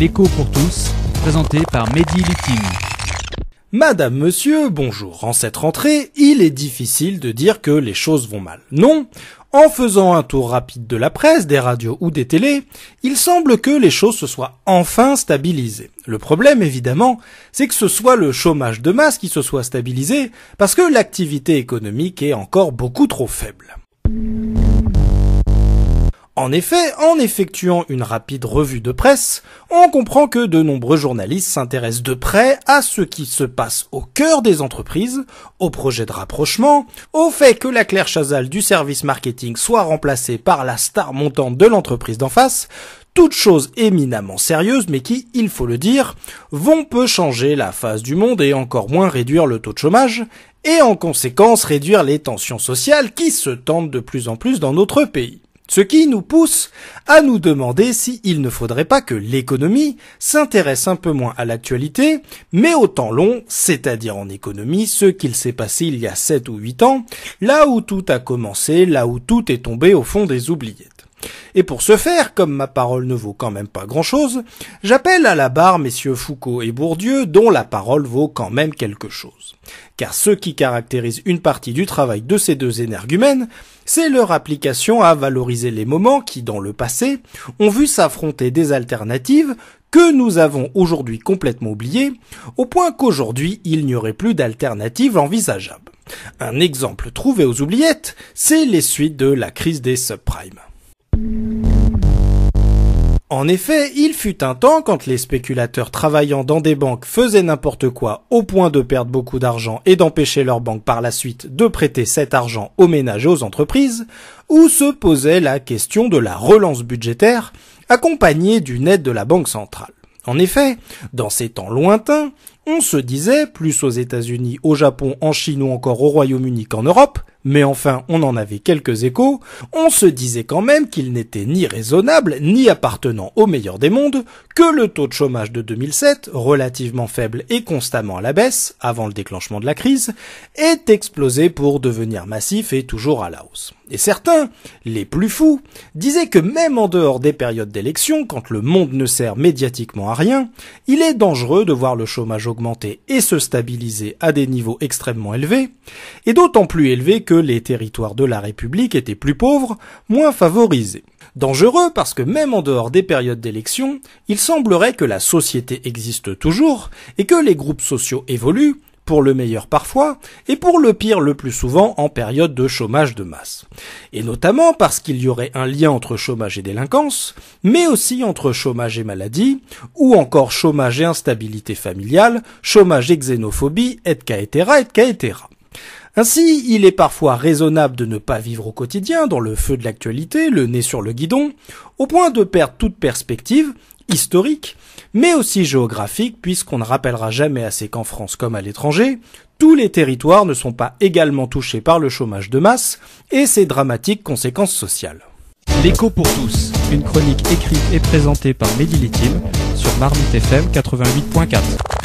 L'écho pour tous, présenté par Mehdi Lutim. Madame, monsieur, bonjour. En cette rentrée, il est difficile de dire que les choses vont mal. Non, en faisant un tour rapide de la presse, des radios ou des télés, il semble que les choses se soient enfin stabilisées. Le problème, évidemment, c'est que ce soit le chômage de masse qui se soit stabilisé, parce que l'activité économique est encore beaucoup trop faible. En effet, en effectuant une rapide revue de presse, on comprend que de nombreux journalistes s'intéressent de près à ce qui se passe au cœur des entreprises, au projet de rapprochement, au fait que la Claire Chazal du service marketing soit remplacée par la star montante de l'entreprise d'en face, toutes choses éminemment sérieuses mais qui, il faut le dire, vont peu changer la face du monde et encore moins réduire le taux de chômage, et en conséquence réduire les tensions sociales qui se tendent de plus en plus dans notre pays. Ce qui nous pousse à nous demander s'il ne faudrait pas que l'économie s'intéresse un peu moins à l'actualité, mais au temps long, c'est-à-dire en économie, ce qu'il s'est passé il y a 7 ou 8 ans, là où tout a commencé, là où tout est tombé au fond des oubliettes. Et pour ce faire, comme ma parole ne vaut quand même pas grand-chose, j'appelle à la barre messieurs Foucault et Bourdieu, dont la parole vaut quand même quelque chose. Car ce qui caractérise une partie du travail de ces deux énergumènes, c'est leur application à valoriser les moments qui, dans le passé, ont vu s'affronter des alternatives que nous avons aujourd'hui complètement oubliées, au point qu'aujourd'hui, il n'y aurait plus d'alternatives envisageables. Un exemple trouvé aux oubliettes, c'est les suites de la crise des subprimes. En effet, il fut un temps quand les spéculateurs travaillant dans des banques faisaient n'importe quoi au point de perdre beaucoup d'argent et d'empêcher leurs banques par la suite de prêter cet argent aux ménages et aux entreprises, où se posait la question de la relance budgétaire accompagnée d'une aide de la Banque centrale. En effet, dans ces temps lointains, on se disait, plus aux États-Unis, au Japon, en Chine ou encore au Royaume-Uni qu'en Europe, mais enfin on en avait quelques échos, on se disait quand même qu'il n'était ni raisonnable, ni appartenant au meilleur des mondes, que le taux de chômage de 2007, relativement faible et constamment à la baisse, avant le déclenchement de la crise, ait explosé pour devenir massif et toujours à la hausse. Et certains, les plus fous, disaient que même en dehors des périodes d'élection, quand le monde ne sert médiatiquement à rien, il est dangereux de voir le chômage augmenter et se stabiliser à des niveaux extrêmement élevés, et d'autant plus élevés que les territoires de la République étaient plus pauvres, moins favorisés. Dangereux parce que même en dehors des périodes d'élection, il semblerait que la société existe toujours et que les groupes sociaux évoluent, pour le meilleur parfois, et pour le pire le plus souvent en période de chômage de masse. Et notamment parce qu'il y aurait un lien entre chômage et délinquance, mais aussi entre chômage et maladie, ou encore chômage et instabilité familiale, chômage et xénophobie, etc. Ainsi, il est parfois raisonnable de ne pas vivre au quotidien dans le feu de l'actualité, le nez sur le guidon, au point de perdre toute perspective, historique, mais aussi géographique, puisqu'on ne rappellera jamais assez qu'en France comme à l'étranger, tous les territoires ne sont pas également touchés par le chômage de masse et ses dramatiques conséquences sociales. L'écho pour tous, une chronique écrite et présentée par Mehdi Lutim sur Marmite FM 88.4.